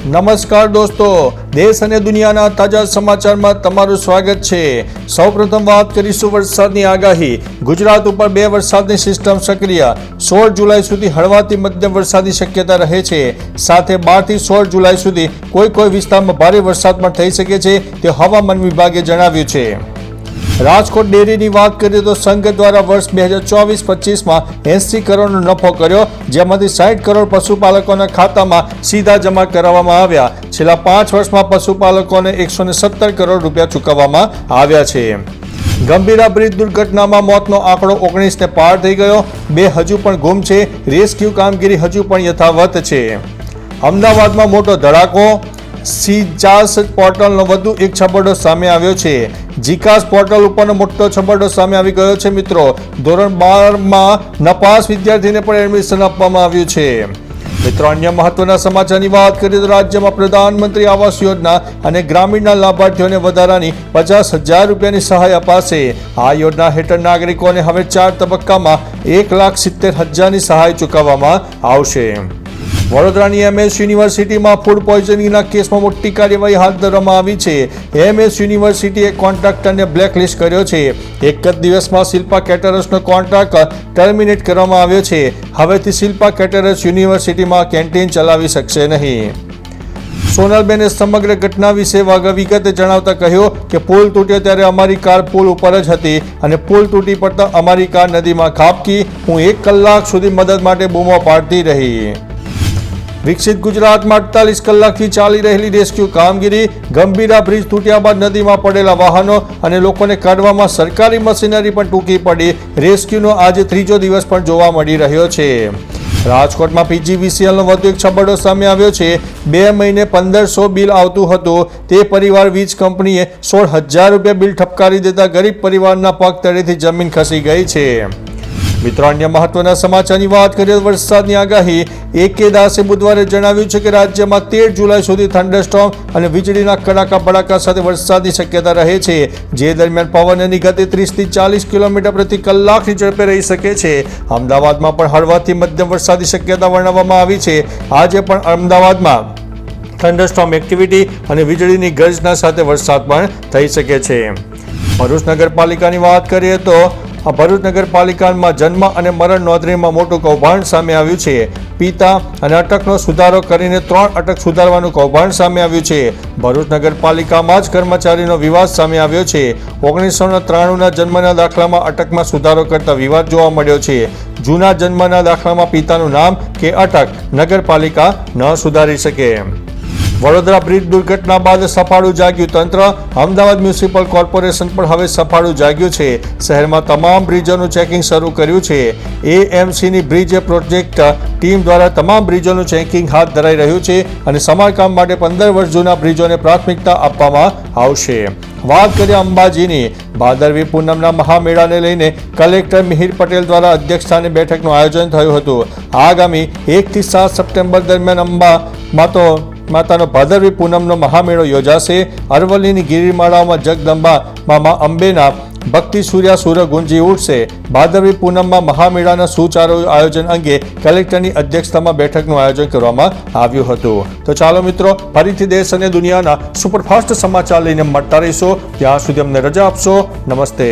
નમસ્કાર દોસ્તો, દેશ અને દુનિયાના તાજા સમાચારમાં તમારું સ્વાગત છે। સૌપ્રથમ વાત કરીશું વરસાદની આગાહી। ગુજરાત ઉપર બે વરસાદની સિસ્ટમ સક્રિય। 16 જુલાઈ સુધી હળવાથી મધ્યમ વરસાદની શક્યતા રહે છે। સાથે 12 થી 16 જુલાઈ સુધી કોઈ વિસ્તારમાં ભારે વરસાદ પણ થઈ શકે છે, તે હવામાન વિભાગે જણાવ્યું છે। રાજકોટ ડેરીની વાત કરીએ તો સંઘ દ્વારા વર્ષ 2024-25માં 80 કરોડનો નફો કર્યો, જેમાંથી 60 કરોડ પશુપાલકોના ખાતામાં સીધા જમા કરાવવામાં આવ્યા। છેલ્લા 5 વર્ષમાં પશુપાલકોને 117 કરોડ રૂપિયા ચૂકવવામાં આવ્યા છે। ગંભીરા બ્રિજ દુર્ઘટનામાં મોતનો આંકડો 19 ને પાર થઈ ગયો। 2 હજુ પણ ગુમ છે। રેસ્ક્યુ કામગીરી હજુ પણ યથાવત છે। અમદાવાદમાં મોટો ધડાકો। જીકાસ પોર્ટલનો વધુ એક છબરડો સામે આવ્યો છે। જીકાસ પોર્ટલ ઉપરનો મોટો છબરડો સામે આવી ગયો છે। મિત્રો, ધોરણ 12માં નપાસ વિદ્યાર્થીને પણ એડમિશન આપવામાં આવ્યું છે। મિત્રો, અન્ય મહત્વના સમાચારની વાત કરીએ તો રાજ્યમાં પ્રધાનમંત્રી આવાસ યોજના અને ગ્રામીણના લાભાર્થીઓને વધારાની 50,000 રૂપિયાની સહાય અપાશે। આ યોજના હેઠળ નાગરિકોને હવે 4 તબક્કામાં 1,70,000ની સહાય ચૂકવવામાં આવશે। વડોદરાની MS યુનિવર્સિટીમાં ફૂડ પોઈઝનિંગના કેસમાં મોટી કાર્યવાહી હાથ ધરવામાં આવી છે। MS યુનિવર્સિટીએ કોન્ટ્રાક્ટરને બ્લેકલિસ્ટ કર્યો છે। એક જ દિવસમાં શિલ્પા કેટરર્સનો કોન્ટ્રાક્ટ ટર્મિનેટ કરવામાં આવ્યો છે। હવેથી શિલ્પા કેટરર્સ યુનિવર્સિટીમાં કેન્ટીન ચલાવી શકશે નહીં। સોનલબેને સમગ્ર ઘટના વિશે વિગતે જણાવતા કહ્યું કે પુલ તૂટ્યો ત્યારે અમારી કાર પુલ ઉપર જ હતી અને પુલ તૂટી પડતા અમારી કાર નદીમાં ખાબકી। હું 1 કલાક સુધી મદદ માટે બૂમો પાડતી રહી। વિકસિત ગુજરાતમાં 48 કલાકથી ચાલી રહેલી રેસ્ક્યુ કામગીરી। ગંભીરા બ્રિજ તૂટ્યા બાદ નદીમાં પડેલા વાહનો અને લોકોને કાઢવામાં સરકારી મશીનરી પણ ટૂંકી પડી। રેસ્ક્યુનો આજે 3જો દિવસ પણ જોવા મળી રહ્યો છે। રાજકોટમાં PGVCLનો વધુ એક છબરડો સામે આવ્યો છે। 2 મહિને 1500 બિલ આવતું હતું, તે પરિવાર વીજ કંપનીએ 16,000 રૂપિયા બિલ ઠપકારી દેતા ગરીબ પરિવારના પગ તળેથી જમીન ખસી ગઈ છે। મિત્રો, અન્ય મહત્વના સમાચારની વાત કરીએ તો વરસાદની આગાહી। AK દાસે બુધવારે જણાવ્યું છે કે રાજ્યમાં 13 જુલાઈ સુધી થંડરસ્ટોર્મ અને વીજળીના કડાકા ભડાકા સાથે વરસાદની શક્યતા રહે છે, જે દરમિયાન પવનની ગતિ 30 થી 40 કિલોમીટર પ્રતિ કલાકની ઝડપે રહી શકે છે। અમદાવાદમાં પણ હળવાથી મધ્યમ વરસાદની શક્યતા વર્ણવવામાં આવી છે। આજે પણ અમદાવાદમાં થંડરસ્ટોર્મ એક્ટિવિટી અને વીજળીની ગર્જના સાથે વરસાદ પણ થઈ શકે છે। ભરૂચ નગરપાલિકાની વાત કરીએ તો ભરૂચ નગરપાલિકામાં જન્મ અને મરણ નોંધણીમાં મોટું કૌભાંડ સામે આવ્યું છે। પિતા અને અટકનો સુધારો કરીને 3 અટક સુધારવાનું કૌભાંડ સામે આવ્યું છે। ભરૂચ નગરપાલિકામાં જ કર્મચારીનો વિવાદ સામે આવ્યો છે। 1993ના જન્મના દાખલામાં અટકમાં સુધારો કરતા વિવાદ જોવા મળ્યો છે। જૂના જન્મના દાખલામાં પિતાનું નામ કે અટક નગરપાલિકા ન સુધારી શકે। વડોદરા બ્રિજ દુર્ઘટના બાદ સફાળું જાગ્યું તંત્ર। અમદાવાદ મ્યુનિસિપલ કોર્પોરેશન પણ હવે સફાળું જાગ્યું છે। શહેરમાં તમામ બ્રિજોનું ચેકિંગ શરૂ કર્યું છે। AMCની બ્રિજ પ્રોજેક્ટ ટીમ દ્વારા તમામ બ્રિજોનું ચેકિંગ હાથ ધરાઈ રહ્યું છે અને સમારકામ માટે 15 વર્ષ જૂના બ્રિજોને પ્રાથમિકતા આપવામાં આવશે। વાત કરીએ અંબાજીની। ભાદરવી પૂનમના મહામેળાને લઈને કલેક્ટર મિહિર પટેલ દ્વારા અધ્યક્ષસ્થાને બેઠકનું આયોજન થયું હતું। આગામી 1 થી 7 સપ્ટેમ્બર દરમિયાન અંબા માતાનો ભાદરવી પૂનમનો મહામેળો યોજાશે। અરવલ્લીની ગિરિમાળાઓમાં જગદંબા મા અંબેના ભક્તિ સૂર્યાસુર ગુંજી ઉઠશે। ભાદરવી પૂનમમાં મહામેળાના સુચારુ આયોજન અંગે કલેક્ટરની અધ્યક્ષતામાં બેઠકનું આયોજન કરવામાં આવ્યું હતું। તો ચાલો મિત્રો, ફરીથી દેશ અને દુનિયાના સુપરફાસ્ટ સમાચાર લઈને મળતા રહીશો। ત્યાં સુધી અમને રજા આપશો। નમસ્તે।